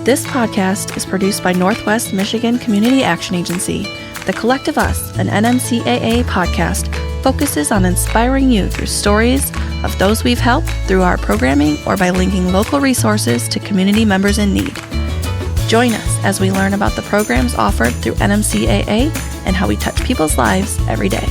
This podcast is produced by Northwest Michigan Community Action Agency. The Collective Us, an NMCAA podcast, focuses on inspiring you through stories of those we've helped through our programming or by linking local resources to community members in need. Join us as we learn about the programs offered through NMCAA and how we touch people's lives every day.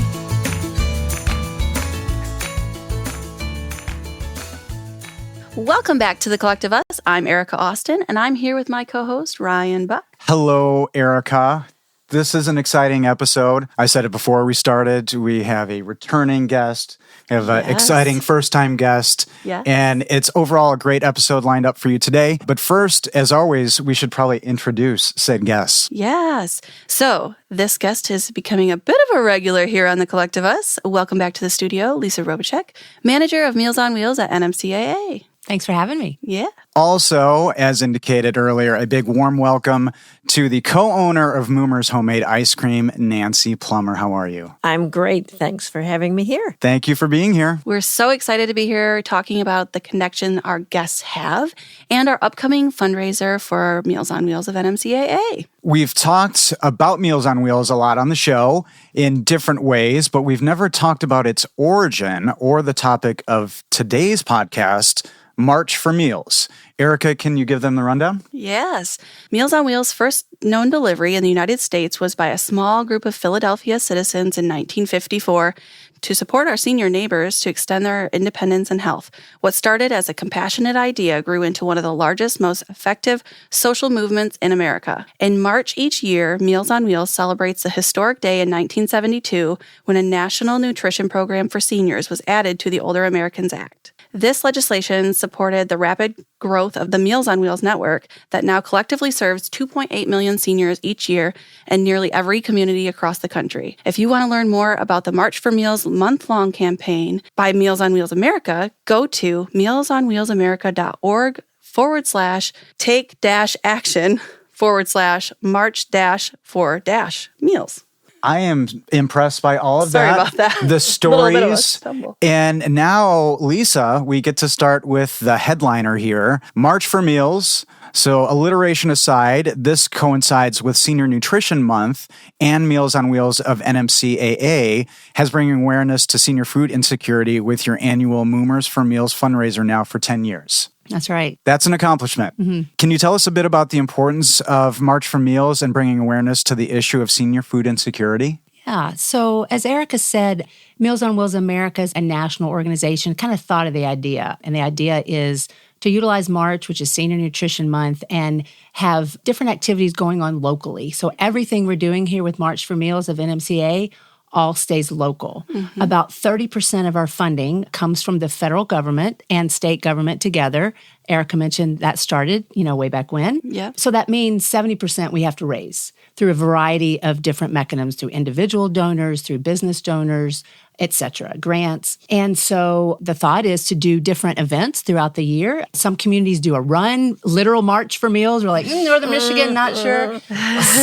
Welcome back to The Collective Us. I'm Erica Austin, and I'm here with my co-host, Ryan Buck. Hello, Erica. This is an exciting episode. I said it before we started. We have a returning guest. We have an exciting first-time guest. Yes. And it's overall a great episode lined up for you today. But first, as always, we should probably introduce said guest. Yes. So this guest is becoming a bit of a regular here on The Collective Us. Welcome back to the studio, Lisa Robichek, manager of Meals on Wheels at NMCAA. Thanks for having me. Yeah. Also, as indicated earlier, a big warm welcome to the co-owner of Moomer's Homemade Ice Cream, Nancy Plummer. How are you? I'm great. Thanks for having me here. Thank you for being here. We're so excited to be here talking about the connection our guests have and our upcoming fundraiser for Meals on Wheels of NMCAA. We've talked about Meals on Wheels a lot on the show in different ways, but we've never talked about its origin or the topic of today's podcast, March for Meals. Erica, can you give them the rundown? Yes. Meals on Wheels' first known delivery in the United States was by a small group of Philadelphia citizens in 1954 to support our senior neighbors to extend their independence and health. What started as a compassionate idea grew into one of the largest, most effective social movements in America. In March each year, Meals on Wheels celebrates the historic day in 1972 when a national nutrition program for seniors was added to the Older Americans Act. This legislation supported the rapid growth of the Meals on Wheels network that now collectively serves 2.8 million seniors each year in nearly every community across the country. If you want to learn more about the March for Meals month-long campaign by Meals on Wheels America, go to mealsonwheelsamerica.org/take-action/march-for-meals. I am impressed by all of Sorry that. about that. The stories. Little bit of a stumble. And now, Lisa, we get to start with the headliner here, March for Meals. So alliteration aside, this coincides with Senior Nutrition Month, and Meals on Wheels of NMCAA has bringing awareness to senior food insecurity with your annual Moomers for Meals fundraiser now for 10 years. That's right. That's an accomplishment. Mm-hmm. Can you tell us a bit about the importance of March for Meals and bringing awareness to the issue of senior food insecurity? Yeah. So as Erica said, Meals on Wheels America is a national organization, kind of thought of the idea. And the idea is to utilize March, which is Senior Nutrition Month, and have different activities going on locally. So everything we're doing here with March for Meals of NMCA all stays local. Mm-hmm. About 30% of our funding comes from the federal government and state government together. Erica mentioned that started, way back when. Yep. So that means 70% we have to raise through a variety of different mechanisms, through individual donors, through business donors, etc., grants. And so the thought is to do different events throughout the year. Some communities do a run, literal March for Meals. We're like, Northern Michigan, not sure.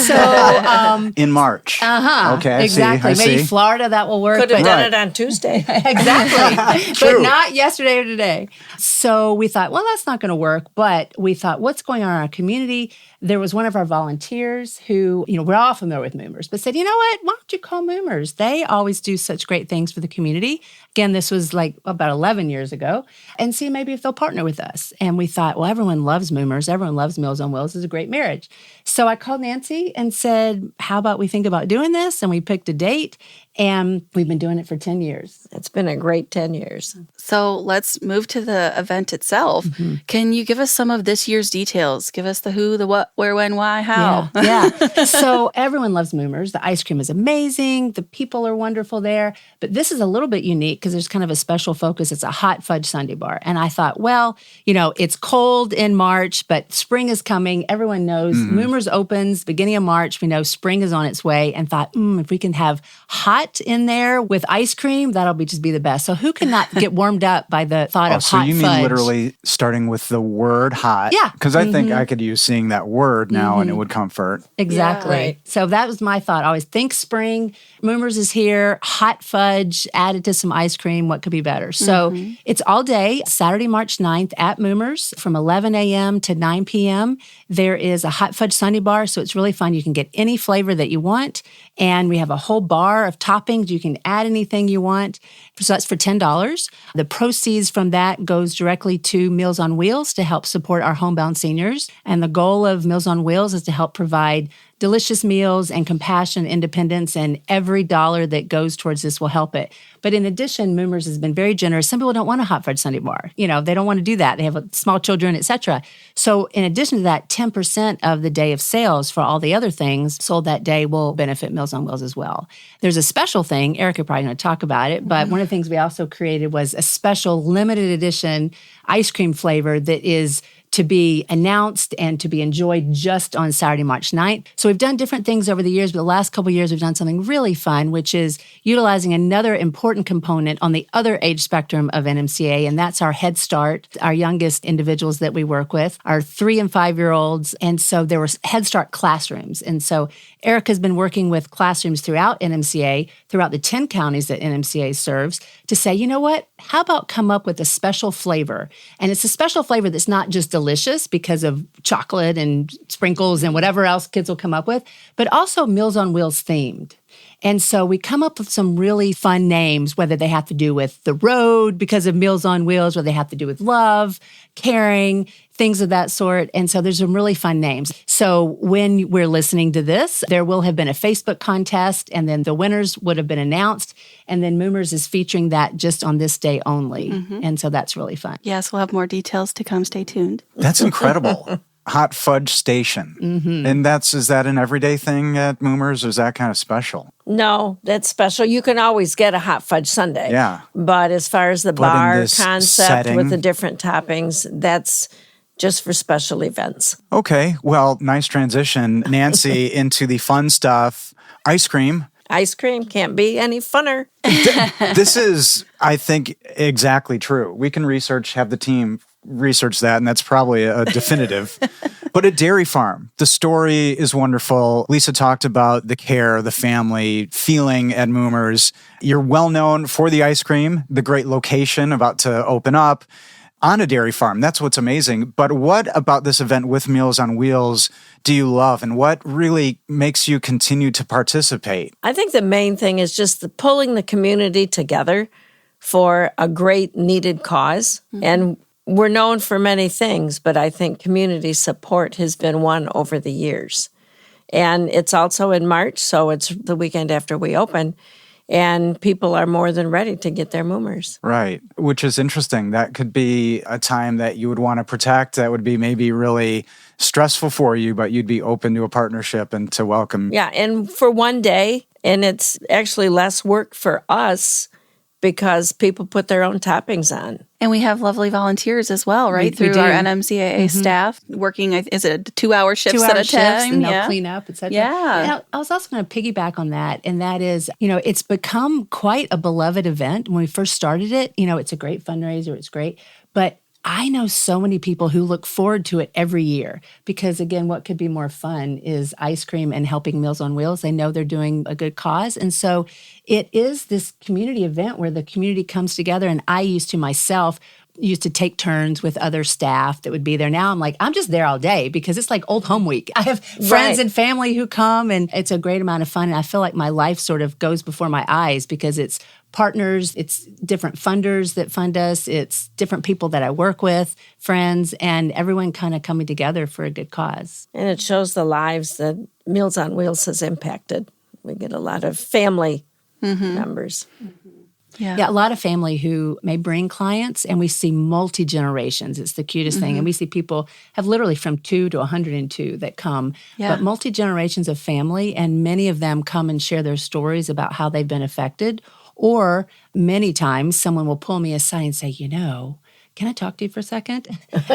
So in March. Okay, exactly. I see. Maybe Florida, that will work. Could have done it on Tuesday. Exactly. True. But not yesterday or today. So we thought, well, that's not going to work. But we thought, what's going on in our community? There was one of our volunteers who, we're all familiar with Moomers, but said, you know what? Why don't you call Moomers? They always do such great things for the community. Again, this was like about 11 years ago. And see maybe if they'll partner with us. And we thought, well, everyone loves Moomers. Everyone loves Meals on Wheels. It's a great marriage. So I called Nancy and said, how about we think about doing this? And we picked a date. And we've been doing it for 10 years. It's been a great 10 years. So let's move to the event itself. Mm-hmm. Can you give us some of this year's details? Give us the who, the what, where, when, why, how. Yeah. So everyone loves Moomers. The ice cream is amazing. The people are wonderful there. But this is a little bit unique because there's kind of a special focus. It's a hot fudge sundae bar. And I thought, well, it's cold in March, but spring is coming. Everyone knows Moomers opens beginning of March. We know spring is on its way. And thought, if we can have hot hot in there with ice cream, that'll just be the best. So who cannot get warmed up by the thought of so hot you mean fudge? literally starting with the word hot? Yeah. Because I think I could use seeing that word now and it would comfort. Exactly. Yeah, right. So that was my thought. Always think spring. Moomer's is here. Hot fudge added to some ice cream. What could be better? So it's all day, Saturday, March 9th at Moomer's from 11 a.m. to 9 p.m. There is a hot fudge sundae bar. So it's really fun. You can get any flavor that you want. And we have a whole bar of toppings. You can add anything you want. So that's for $10. The proceeds from that goes directly to Meals on Wheels to help support our homebound seniors. And the goal of Meals on Wheels is to help provide delicious meals and compassion, independence, and every dollar that goes towards this will help it. But in addition, Moomer's has been very generous. Some people don't want a hot fudge sundae bar. They don't want to do that. They have small children, etc. So in addition to that, 10% of the day of sales for all the other things sold that day will benefit Meals on Wheels as well. There's a special thing, Erica probably going to talk about it, but one of the things we also created was a special limited edition ice cream flavor that is to be announced and to be enjoyed just on Saturday, March 9th. So we've done different things over the years, but the last couple of years we've done something really fun, which is utilizing another important component on the other age spectrum of NMCAA, and that's our Head Start. Our youngest individuals that we work with are 3 and 5-year-olds, and so there were Head Start classrooms. And so Erica's been working with classrooms throughout NMCAA, throughout the 10 counties that NMCAA serves, to say, you know what, how about come up with a special flavor? And it's a special flavor that's not just delicious because of chocolate and sprinkles and whatever else kids will come up with, but also Meals on Wheels themed. And so we come up with some really fun names, whether they have to do with the road because of Meals on Wheels, or they have to do with love, caring, things of that sort. And so there's some really fun names. So when we're listening to this, there will have been a Facebook contest, and then the winners would have been announced. And then Moomer's is featuring that just on this day only. And so that's really fun. Yes, we'll have more details to come. Stay tuned. That's incredible. Hot fudge station. And is that an everyday thing at Moomer's, or is that kind of special? No, that's special. You can always get a hot fudge sundae. Yeah. But as far as the But in bar this concept setting- with the different toppings, that's just for special events. Okay, well, nice transition, Nancy, into the fun stuff. Ice cream. Ice cream can't be any funner. This is, I think, exactly true. We can have the team research that, and that's probably a definitive. But a dairy farm, the story is wonderful. Lisa talked about the care, the family feeling at Moomer's. You're well known for the ice cream, the great location about to open up on a dairy farm. That's what's amazing. But what about this event with Meals on Wheels do you love, and what really makes you continue to participate? I think the main thing is just pulling the community together for a great needed cause. And we're known for many things, but I think community support has been one over the years. And it's also in March, so it's the weekend after we open, and people are more than ready to get their Moomers. Right, which is interesting. That could be a time that you would want to protect. That would be maybe really stressful for you, but you'd be open to a partnership and to welcome. Yeah, and for one day, and it's actually less work for us because people put their own toppings on. And we have lovely volunteers as well, right? We Through do. our NMCAA staff working, is it 2-hour shifts at a shifts, time? and they'll clean up, et cetera. Yeah. And I was also going to piggyback on that, and that is, it's become quite a beloved event. When we first started it, it's a great fundraiser, it's great, but I know so many people who look forward to it every year because, again, what could be more fun is ice cream and helping Meals on Wheels. They know they're doing a good cause. And so it is this community event where the community comes together. And I used to take turns with other staff that would be there. Now I'm just there all day because it's like old home week. I have friends and family who come, and it's a great amount of fun. And I feel like my life sort of goes before my eyes because it's partners, it's different funders that fund us, it's different people that I work with, friends, and everyone kind of coming together for a good cause. And it shows the lives that Meals on Wheels has impacted. We get a lot of family members. Yeah, a lot of family who may bring clients, and we see multi-generations. It's the cutest thing. And we see people have literally from 2 to 102 that come, but multi-generations of family, and many of them come and share their stories about how they've been affected. Or many times someone will pull me aside and say, can I talk to you for a second?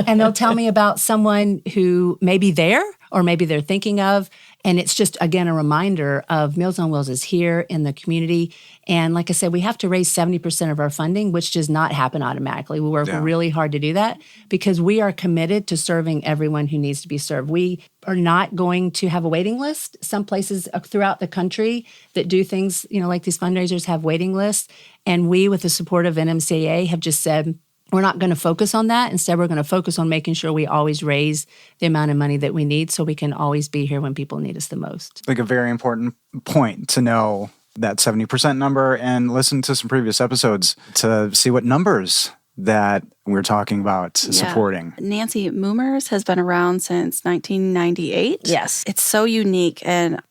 And they'll tell me about someone who may be there or maybe they're thinking of. And it's just, again, a reminder of Meals on Wheels is here in the community. And like I said, we have to raise 70% of our funding, which does not happen automatically. We work really hard to do that because we are committed to serving everyone who needs to be served. We are not going to have a waiting list. Some places throughout the country that do things, like these fundraisers have waiting lists. And we, with the support of NMCAA, have just said, we're not going to focus on that. Instead, we're going to focus on making sure we always raise the amount of money that we need so we can always be here when people need us the most. Like a very important point to know that 70% number and listen to some previous episodes to see what numbers that we're talking about supporting. Nancy, Moomers has been around since 1998. Yes. It's so unique and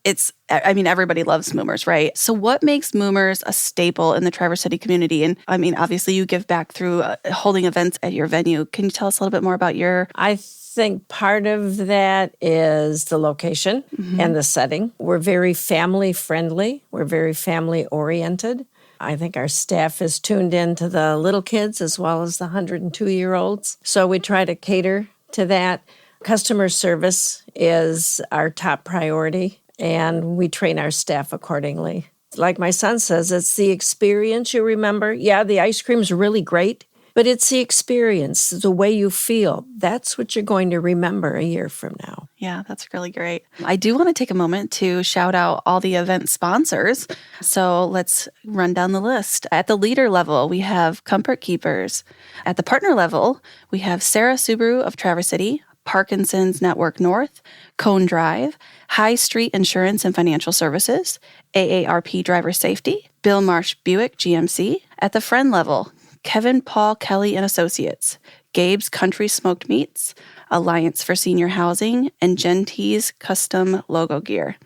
everybody loves Moomers, right? So what makes Moomers a staple in the Traverse City community? And obviously you give back through holding events at your venue. Can you tell us a little bit more about your... I think part of that is the location and the setting. We're very family friendly. We're very family oriented. I think our staff is tuned in to the little kids as well as the 102-year-olds. So we try to cater to that. Customer service is our top priority, and we train our staff accordingly. Like my son says, it's the experience you remember. Yeah, the ice cream's really great, but it's the experience, the way you feel. That's what you're going to remember a year from now. Yeah, that's really great. I do want to take a moment to shout out all the event sponsors. So let's run down the list. At the leader level, we have Comfort Keepers. At the partner level, we have Sarah Subaru of Traverse City, Parkinson's Network North, Cone Drive, High Street Insurance and Financial Services, AARP Driver Safety, Bill Marsh Buick GMC. At the friend level, Kevin Paul Kelly and Associates, Gabe's Country Smoked Meats, Alliance for Senior Housing, and Gentee's Custom Logo Gear.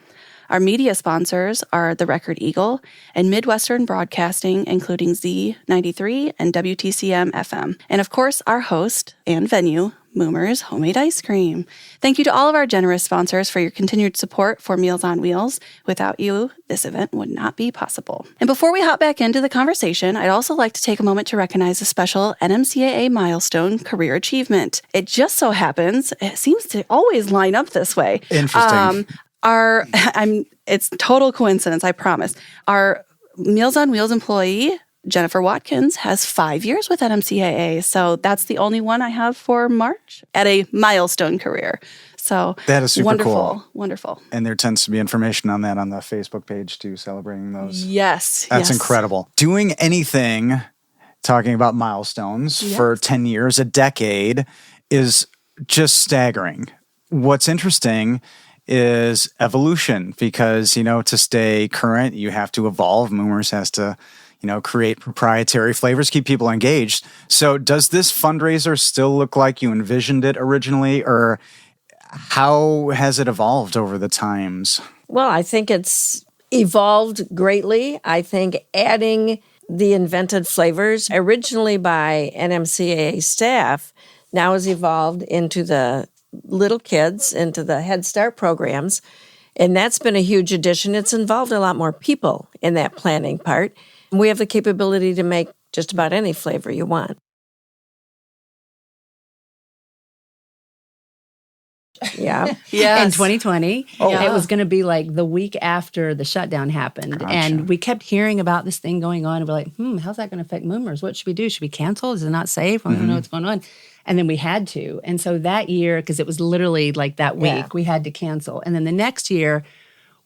Our media sponsors are The Record Eagle and Midwestern Broadcasting, including Z93 and WTCM FM. And of course, our host and venue, Moomer's Homemade Ice Cream. Thank you to all of our generous sponsors for your continued support for Meals on Wheels. Without you, this event would not be possible. And before we hop back into the conversation, I'd also like to take a moment to recognize a special NMCAA milestone career achievement. It just so happens, it seems to always line up this way. Interesting. It's total coincidence, I promise. Our Meals on Wheels employee, Jennifer Watkins, has 5 years with NMCAA. So that's the only one I have for March at a milestone career. So that is super wonderful, cool. Wonderful. And there tends to be information on that on the Facebook page too, celebrating those. Yes. That's incredible. Doing anything, talking about milestones for 10 years, a decade, is just staggering. What's interesting is evolution because, to stay current, you have to evolve. Moomers has to, create proprietary flavors, keep people engaged. So does this fundraiser still look like you envisioned it originally, or how has it evolved over the times? Well, I think it's evolved greatly. I think adding the invented flavors, originally by NMCAA staff, now has evolved into the little kids, into the Head Start programs. And that's been a huge addition. It's involved a lot more people in that planning part. We have the capability to make just about any flavor you want. Yeah. Yes. In 2020, it was going to be like the week after the shutdown happened. Gotcha. And we kept hearing about this thing going on. And we're like, how's that going to affect Moomers? What should we do? Should we cancel? Is it not safe? I don't know what's going on. And then we had to. And so that year, because it was literally like that week, we had to cancel. And then the next year,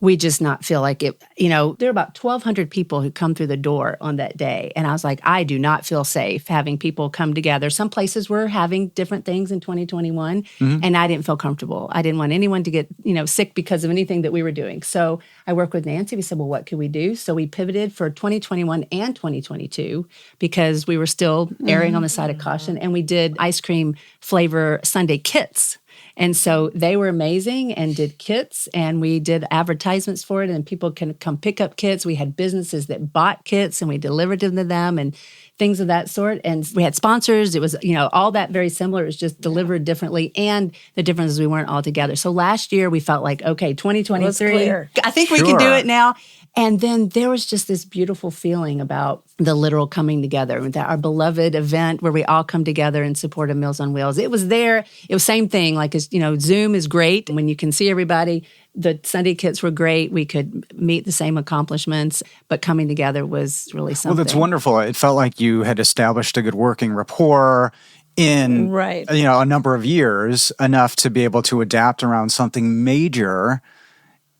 we just not feel like it. There are about 1,200 people who come through the door on that day. And I was like, I do not feel safe having people come together. Some places were having different things in 2021, and I didn't feel comfortable. I didn't want anyone to get, sick because of anything that we were doing. So I worked with Nancy. We said, well, what could we do? So we pivoted for 2021 and 2022 because we were still erring on the side of caution. And we did ice cream flavor sundae kits. And so they were amazing and did kits, and we did advertisements for it, and people can come pick up kits. We had businesses that bought kits, and we delivered them to them, and things of that sort. And we had sponsors. It was, all that very similar. It was just delivered differently. And the difference is we weren't all together. So last year we felt like, okay, 2023, clear. I think we can do it now. And then there was just this beautiful feeling about the literal coming together, that our beloved event where we all come together in support of Meals on Wheels. It was there. It was same thing. Like, Zoom is great when you can see everybody. The Sunday kits were great. We could meet the same accomplishments, but coming together was really something. Well, that's wonderful. It felt like you had established a good working rapport in a number of years, enough to be able to adapt around something major.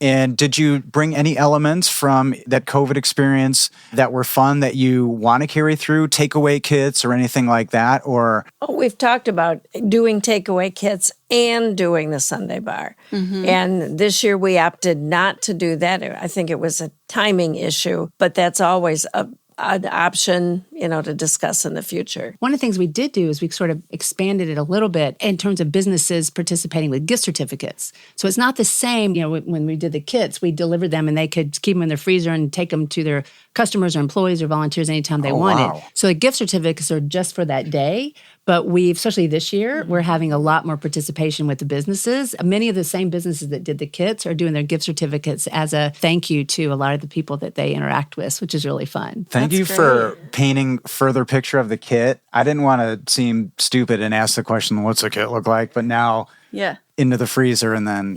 And did you bring any elements from that COVID experience that were fun that you want to carry through, takeaway kits or anything like that? Or we've talked about doing takeaway kits and doing the Sunday bar. And this year we opted not to do that. I think it was a timing issue, but that's always an option, to discuss in the future. One of the things we did do is we sort of expanded it a little bit in terms of businesses participating with gift certificates. So it's not the same, when we did the kits, we delivered them and they could keep them in their freezer and take them to their customers or employees or volunteers anytime they wanted. Wow. So the gift certificates are just for that day. But especially this year, we're having a lot more participation with the businesses. Many of the same businesses that did the kits are doing their gift certificates as a thank you to a lot of the people that they interact with, which is really fun. Thank you for painting further picture of the kit. I didn't want to seem stupid and ask the question, what's a kit look like? But now into the freezer and then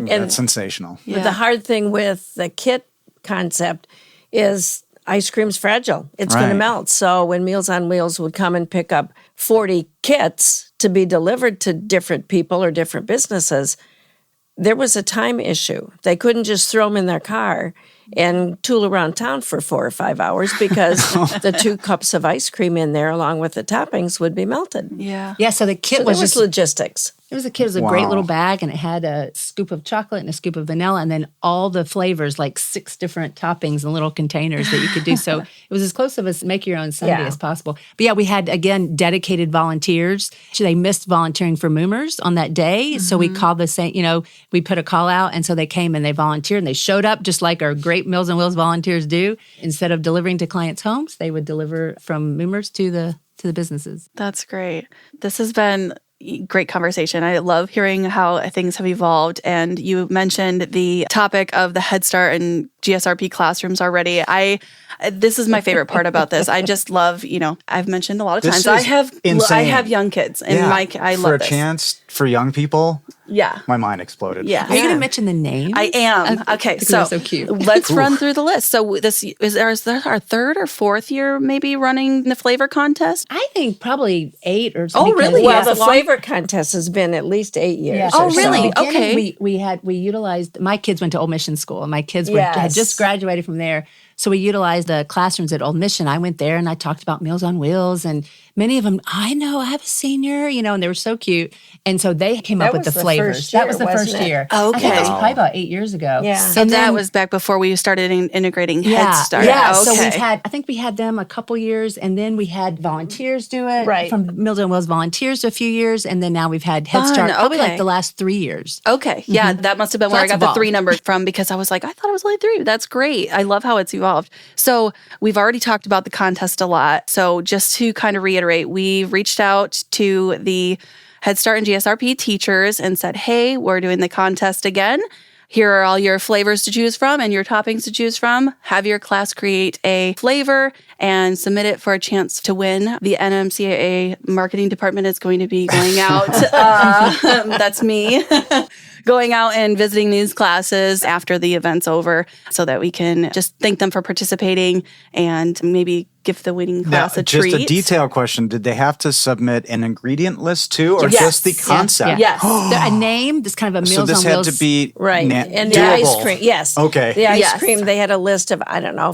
that's sensational. Yeah. The hard thing with the kit concept is ice cream's fragile. It's going to melt. So when Meals on Wheels would come and pick up 40 kits to be delivered to different people or different businesses, there was a time issue. They couldn't just throw them in their car and tool around town for 4 or 5 hours because the 2 cups of ice cream in there along with the toppings would be melted. Yeah. Yeah, so the kit was just logistics. It was a great little bag, and it had a scoop of chocolate and a scoop of vanilla, and then all the flavors, like 6 different toppings in little containers that you could do. So it was as close of a make your own sundae as possible. But we had, again, dedicated volunteers. They missed volunteering for Moomers on that day. So we called the same, we put a call out, and so they came and they volunteered, and they showed up just like our great Meals on Wheels volunteers do. Instead of delivering to clients' homes, they would deliver from Moomers to the businesses. That's great. This has been great conversation. I love hearing how things have evolved. And you mentioned the topic of the Head Start and GSRP classrooms already. This is my favorite part about this. I just love, I've mentioned a lot of times. I have young kids, and I love for a this. chance for young people. Yeah. My mind exploded. Yeah. Are you going to mention the name? I am. Okay, so cute. Let's run through the list. So this is our 3rd or 4th year maybe running the flavor contest? I think probably 8 or something. Oh, really? Well, the flavor contest has been at least 8 years. Yeah. Oh, really? So Okay. We utilized, my kids went to Old Mission School, and my kids had just graduated from there. So we utilized the classrooms at Old Mission. I went there and I talked about Meals on Wheels, and many of them, I know, I have a senior, and they were so cute. And so they came up with the flavors. That was the first year. Okay. I think that was probably about 8 years ago. Yeah. So that was back before we started integrating Head Start. Yeah. Okay. So I think we had them a couple years, and then we had volunteers do it. Right. From Meals on Wheels volunteers a few years, and then now we've had Head Start probably like the last 3 years. Okay. Yeah, that must have been where I got the 3 number from, because I was like, I thought it was only 3. That's great. I love how it's evolved. So we've already talked about the contest a lot. So just to kind of reiterate, we reached out to the Head Start and GSRP teachers and said, hey, we're doing the contest again. Here are all your flavors to choose from and your toppings to choose from. Have your class create a flavor and submit it for a chance to win. The NMCAA marketing department is going to be going out. That's me. Going out and visiting these classes after the event's over so that we can just thank them for participating and maybe give the winning class a treat. Just a detail question. Did they have to submit an ingredient list too, or Yes. just the concept? Yes. A name, this kind of a Meals on Wheels. So this had to be and the doable. ice cream, yes. Okay. The ice Yes. cream, they had a list of,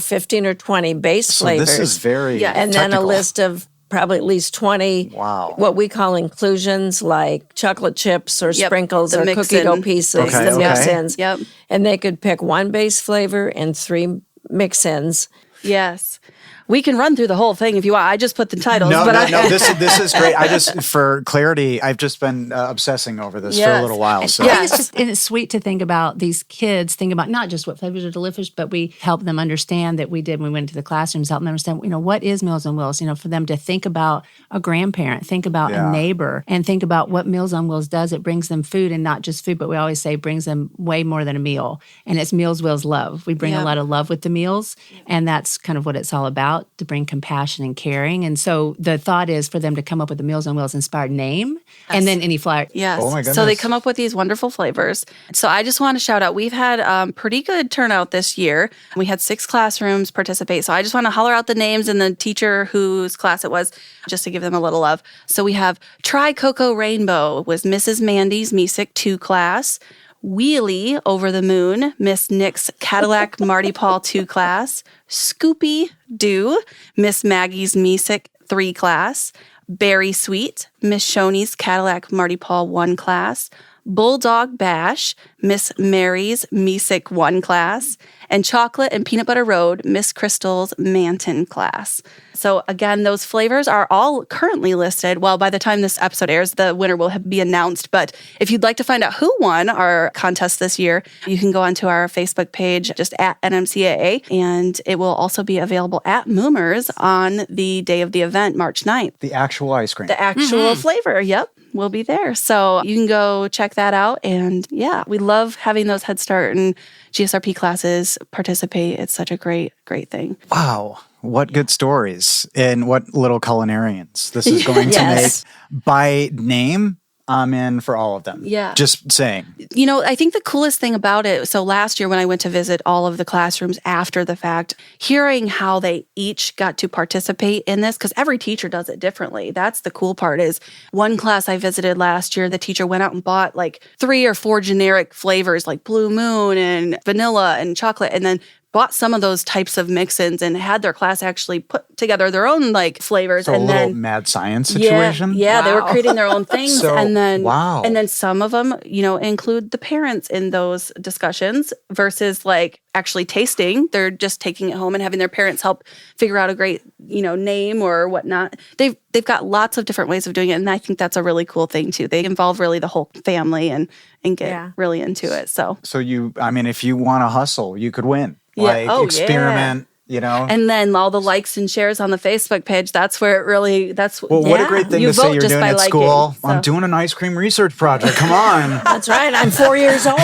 15 or 20 base So flavors. this is very and then a technical. list of probably at least 20 what we call inclusions, like chocolate chips or sprinkles the or cookie mix-in. dough pieces, Okay, the okay. mix-ins. Yep. And they could pick 1 base flavor and 3 mix-ins. Yes. We can run through the whole thing if you want. I just put the titles. No, but this is great. I just, for clarity, I've just been obsessing over this for a little while. So. I think it's sweet to think about these kids, think about not just what flavors are delicious, but we help them understand that we did when we went to the classrooms, help them understand, what is Meals on Wheels, for them to think about a grandparent, think about a neighbor, and think about what Meals on Wheels does. It brings them food, and not just food, but we always say it brings them way more than a meal. And it's Meals Wheels love. We bring a lot of love with the meals, and that's kind of what it's all about, to bring compassion and caring. And so the thought is for them to come up with a Meals on Wheels inspired name, and then any flyer. Yes. Oh my goodness. So they come up with these wonderful flavors. So I just want to shout out, we've had pretty good turnout this year. We had 6 classrooms participate. So I just want to holler out the names and the teacher whose class it was, just to give them a little love. So we have Try Cocoa Rainbow was Mrs. Mandy's MESIC 2 class. Wheelie Over the Moon, Miss Nick's Cadillac Marty Paul 2 class. Scoopy Doo, Miss Maggie's MESIC 3 class. Berry Sweet, Miss Shoney's Cadillac Marty Paul 1 class. Bulldog Bash, Miss Mary's MESIC 1 class. And Chocolate and Peanut Butter Road, Miss Crystal's Manton class. So again, those flavors are all currently listed. Well, by the time this episode airs, the winner will be announced. But if you'd like to find out who won our contest this year, you can go onto our Facebook page, just at NMCAA, and it will also be available at Moomer's on the day of the event, March 9th. The actual ice cream. The actual flavor, yep, will be there. So you can go check that out. And yeah, we love having those Head Start and GSRP classes participate. It's such a great, great thing. Wow. What good stories and what little culinarians this is going to make. By name, I'm in for all of them. Yeah. Just saying. I think the coolest thing about it, so last year when I went to visit all of the classrooms after the fact, hearing how they each got to participate in this, because every teacher does it differently. That's the cool part is one class I visited last year, the teacher went out and bought like 3 or 4 generic flavors like Blue Moon and vanilla and chocolate, and then bought some of those types of mix-ins and had their class actually put together their own like flavors. So and a then little mad science situation? Yeah, they were creating their own things. So, and then wow. And then some of them, include the parents in those discussions versus like actually tasting. They're just taking it home and having their parents help figure out a great, name or whatnot. They've got lots of different ways of doing it. And I think that's a really cool thing too. They involve really the whole family and get really into it. So if you want to hustle, you could win. Experiment, And then all the likes and shares on the Facebook page, that's where it really, what a great thing to say you're doing at school. I'm doing an ice cream research project. Come on. That's right. I'm 4 years old.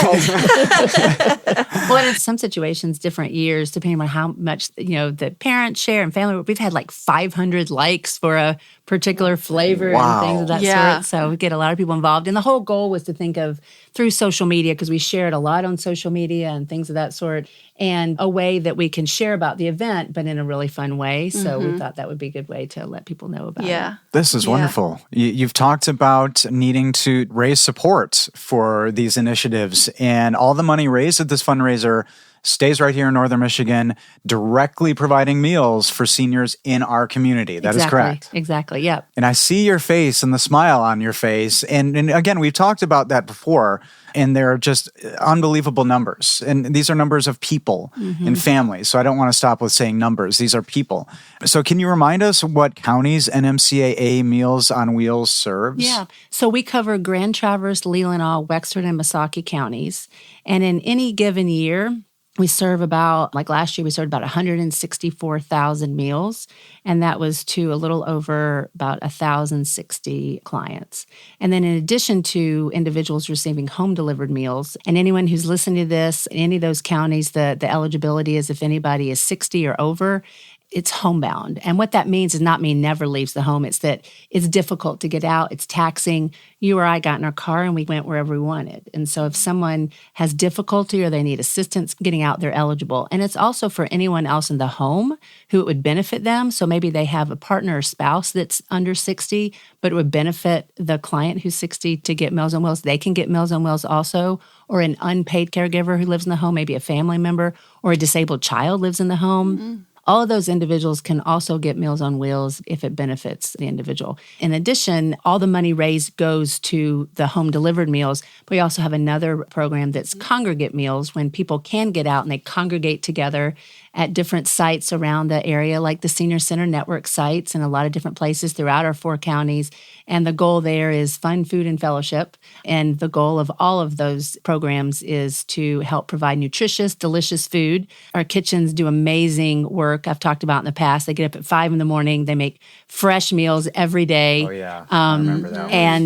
Well, in some situations, different years, depending on how much, the parents share and family. We've had like 500 likes for a particular flavor and things of that sort. So we get a lot of people involved. And the whole goal was to think of through social media, because we shared a lot on social media and things of that sort, and a way that we can share about the event, but in a really fun way. So we thought that would be a good way to let people know about it. This is wonderful. You've talked about needing to raise support for these initiatives, and all the money raised at this fundraiser stays right here in Northern Michigan, directly providing meals for seniors in our community. That is correct. Exactly. Yep. And I see your face and the smile on your face. And again, we've talked about that before, and they're just unbelievable numbers. And these are numbers of people and families. So I don't want to stop with saying numbers. These are people. So can you remind us what counties NMCAA Meals on Wheels serves? Yeah. So we cover Grand Traverse, Leelanau, Wexford, and Missaukee counties. And in any given year, we serve about, like last year, we served about 164,000 meals, and that was to a little over about 1,060 clients. And then in addition to individuals receiving home-delivered meals, and anyone who's listening to this, in any of those counties, the eligibility is if anybody is 60 or over, it's homebound. And what that means is not mean never leaves the home. It's that it's difficult to get out. It's taxing. You or I got in our car and we went wherever we wanted. And so if someone has difficulty or they need assistance getting out, they're eligible. And it's also for anyone else in the home who it would benefit them. So maybe they have a partner or spouse that's under 60, but it would benefit the client who's 60 to get Meals on Wheels. They can get Meals on Wheels also, or an unpaid caregiver who lives in the home, maybe a family member, or a disabled child lives in the home. All of those individuals can also get Meals on Wheels if it benefits the individual. In addition, all the money raised goes to the home-delivered meals. But we also have another program that's congregate meals, when people can get out and they congregate together at different sites around the area, like the Senior Center Network sites in a lot of different places throughout our 4 counties. And the goal there is fun, food, and fellowship. And the goal of all of those programs is to help provide nutritious, delicious food. Our kitchens do amazing work. I've talked about in the past. They get up at 5 in the morning. They make fresh meals every day. Oh, yeah. I remember that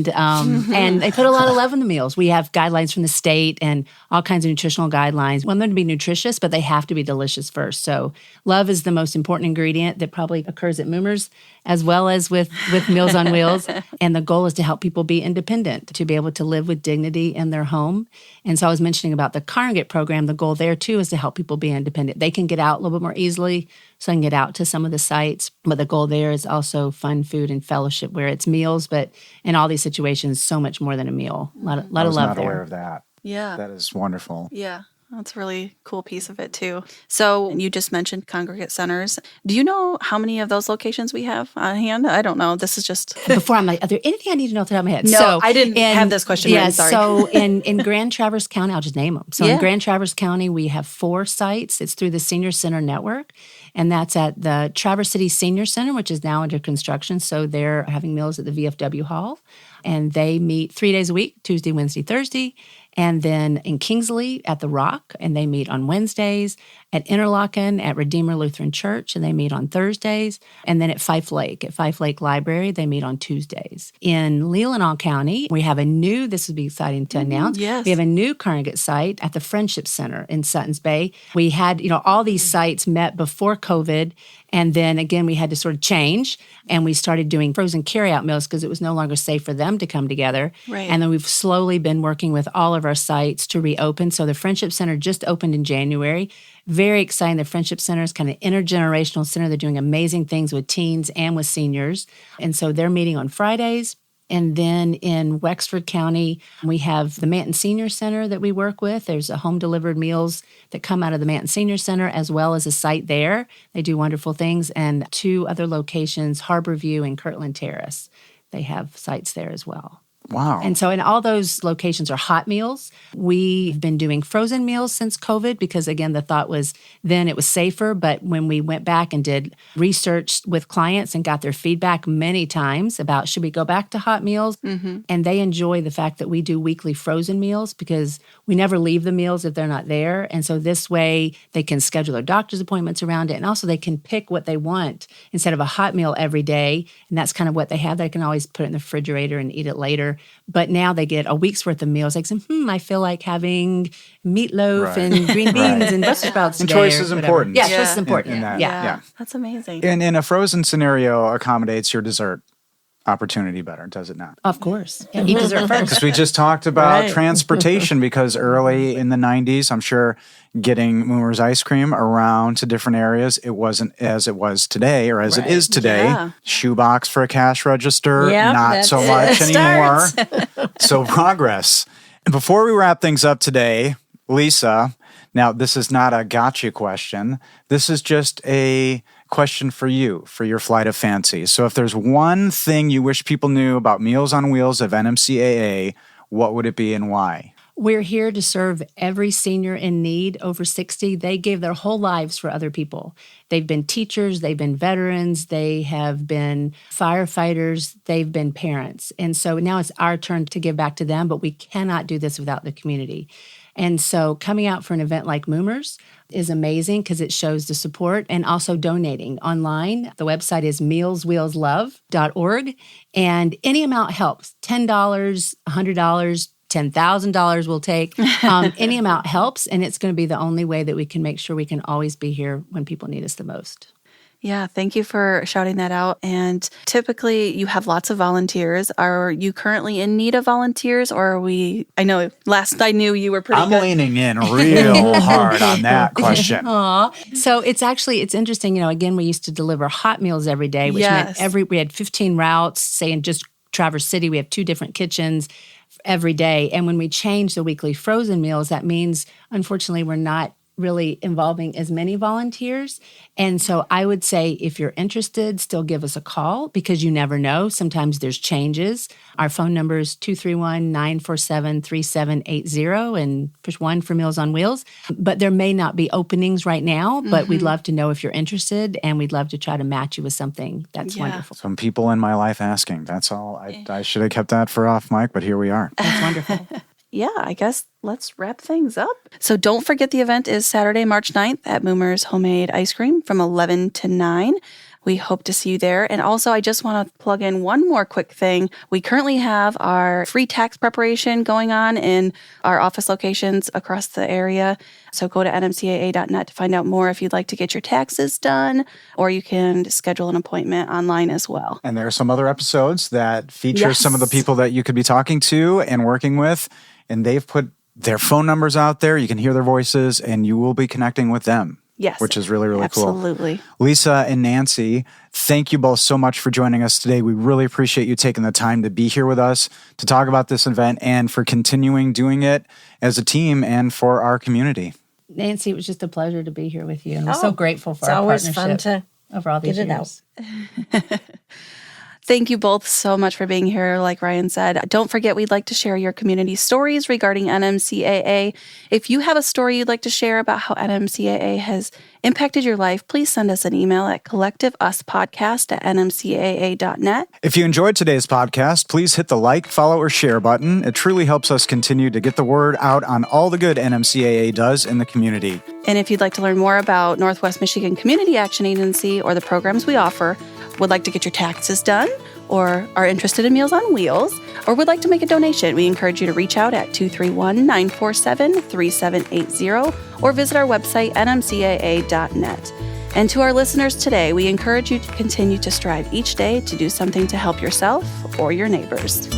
one. And they put a lot of love in the meals. We have guidelines from the state and all kinds of nutritional guidelines. We want them to be nutritious, but they have to be delicious first. So love is the most important ingredient that probably occurs at Moomer's, as well as with Meals on Wheels. And the goal is to help people be independent, to be able to live with dignity in their home. And so I was mentioning about the Congregate program. The goal there, too, is to help people be independent. They can get out a little bit more easily, so I can get out to some of the sites. But the goal there is also fun, food, and fellowship, where it's meals, but in all these situations, so much more than a meal. A lot of love there. I was not aware of that. Yeah. That is wonderful. Yeah. That's a really cool piece of it, too. So you just mentioned congregate centers. Do you know how many of those locations we have on hand? I don't know. This is just... Before I'm like, are there anything I need to know off the top of my head? No, I didn't have this question written, sorry. So in Grand Traverse County, I'll just name them. So in Grand Traverse County, we have 4 sites. It's through the Senior Center Network, and that's at the Traverse City Senior Center, which is now under construction. So they're having meals at the VFW Hall, and they meet 3 days a week, Tuesday, Wednesday, Thursday. And then in Kingsley at the Rock, and they meet on Wednesdays. At Interlochen at Redeemer Lutheran Church, and they meet on Thursdays. And then at Fife Lake Library, they meet on Tuesdays. In Leelanau County, we have this would be exciting to announce. Yes. We have a new congregate site at the Friendship Center in Suttons Bay. We had, all these sites met before COVID. And then again, we had to sort of change, and we started doing frozen carryout meals because it was no longer safe for them to come together. Right. And then we've slowly been working with all of our sites to reopen. So the Friendship Center just opened in January. Very exciting. The Friendship Center is kind of intergenerational center. They're doing amazing things with teens and with seniors. And so they're meeting on Fridays. And then in Wexford County, we have the Manton Senior Center that we work with. There's a home-delivered meals that come out of the Manton Senior Center, as well as a site there. They do wonderful things. And 2 other locations, Harborview and Kirtland Terrace. They have sites there as well. Wow. And so, and all those locations are hot meals. We've been doing frozen meals since COVID because, again, the thought was then it was safer. But when we went back and did research with clients and got their feedback many times about should we go back to hot meals, and they enjoy the fact that we do weekly frozen meals because we never leave the meals if they're not there. And so this way they can schedule their doctor's appointments around it. And also they can pick what they want instead of a hot meal every day. And that's kind of what they have. They can always put it in the refrigerator and eat it later. But now they get a week's worth of meals. Like, I feel like having meatloaf and green beans and Brussels sprouts And today. choice is important. Yeah, choice is important. In that, yeah. That's amazing. And a frozen scenario accommodates your dessert opportunity better, does it not? Of course. Yeah, eat dessert first. Because we just talked about Right. transportation, because early in the 90s, I'm sure getting Moomer's ice cream around to different areas, it wasn't as it was today, or as it is today. Yeah. Shoebox for a cash register, Yep, not that's so it. much It anymore. starts. So progress. And before we wrap things up today, Lisa, now this is not a gotcha question. This is just a question for you, for your flight of fancy. So if there's one thing you wish people knew about Meals on Wheels of NMCAA, what would it be and why? We're here to serve every senior in need over 60. They gave their whole lives for other people. They've been teachers, they've been veterans, they have been firefighters, they've been parents. And so now it's our turn to give back to them, but we cannot do this without the community. And so coming out for an event like Moomer's is amazing because it shows the support, and also donating online. The website is mealswheelslove.org, and any amount helps. $10, $100, $10,000 will take. Any amount helps, and it's going to be the only way that we can make sure we can always be here when people need us the most. Yeah, thank you for shouting that out. And typically you have lots of volunteers. Are you currently in need of volunteers, or are we? I know last I knew you were pretty I'm good. leaning in real hard on that question. Aw. So it's interesting. Again, we used to deliver hot meals every day, which Yes. meant we had 15 routes, say in just Traverse City, we have 2 different kitchens every day. And when we change the weekly frozen meals, that means, unfortunately, we're not really involving as many volunteers. And so I would say if you're interested, still give us a call because you never know. Sometimes there's changes. Our phone number is 231-947-3780 and push 1 for Meals on Wheels. But there may not be openings right now, but we'd love to know if you're interested and we'd love to try to match you with something that's wonderful. Some people in my life asking. That's all. I should have kept that for off mic, but here we are. That's wonderful. Yeah, I guess let's wrap things up. So don't forget the event is Saturday, March 9th at Moomer's Homemade Ice Cream from 11 to 9. We hope to see you there. And also, I just want to plug in one more quick thing. We currently have our free tax preparation going on in our office locations across the area. So go to nmcaa.net to find out more if you'd like to get your taxes done, or you can schedule an appointment online as well. And there are some other episodes that feature some of the people that you could be talking to and working with. And they've put their phone numbers out there. You can hear their voices and you will be connecting with them. Yes. Which is really, really cool. Absolutely. Lisa and Nancy, thank you both so much for joining us today. We really appreciate you taking the time to be here with us to talk about this event and for continuing doing it as a team and for our community. Nancy, it was just a pleasure to be here with you. And we're so grateful for our partnership. It's always fun to over all these get it years. out. Thank you both so much for being here. Like Ryan said, don't forget we'd like to share your community stories regarding NMCAA. If you have a story you'd like to share about how NMCAA has impacted your life, please send us an email at collectiveuspodcast@nmcaa.net. If you enjoyed today's podcast, please hit the like, follow, or share button. It truly helps us continue to get the word out on all the good NMCAA does in the community. And if you'd like to learn more about Northwest Michigan Community Action Agency or the programs we offer, would like to get your taxes done, or are interested in Meals on Wheels, or would like to make a donation, we encourage you to reach out at 231-947-3780 or visit our website, nmcaa.net. And to our listeners today, we encourage you to continue to strive each day to do something to help yourself or your neighbors.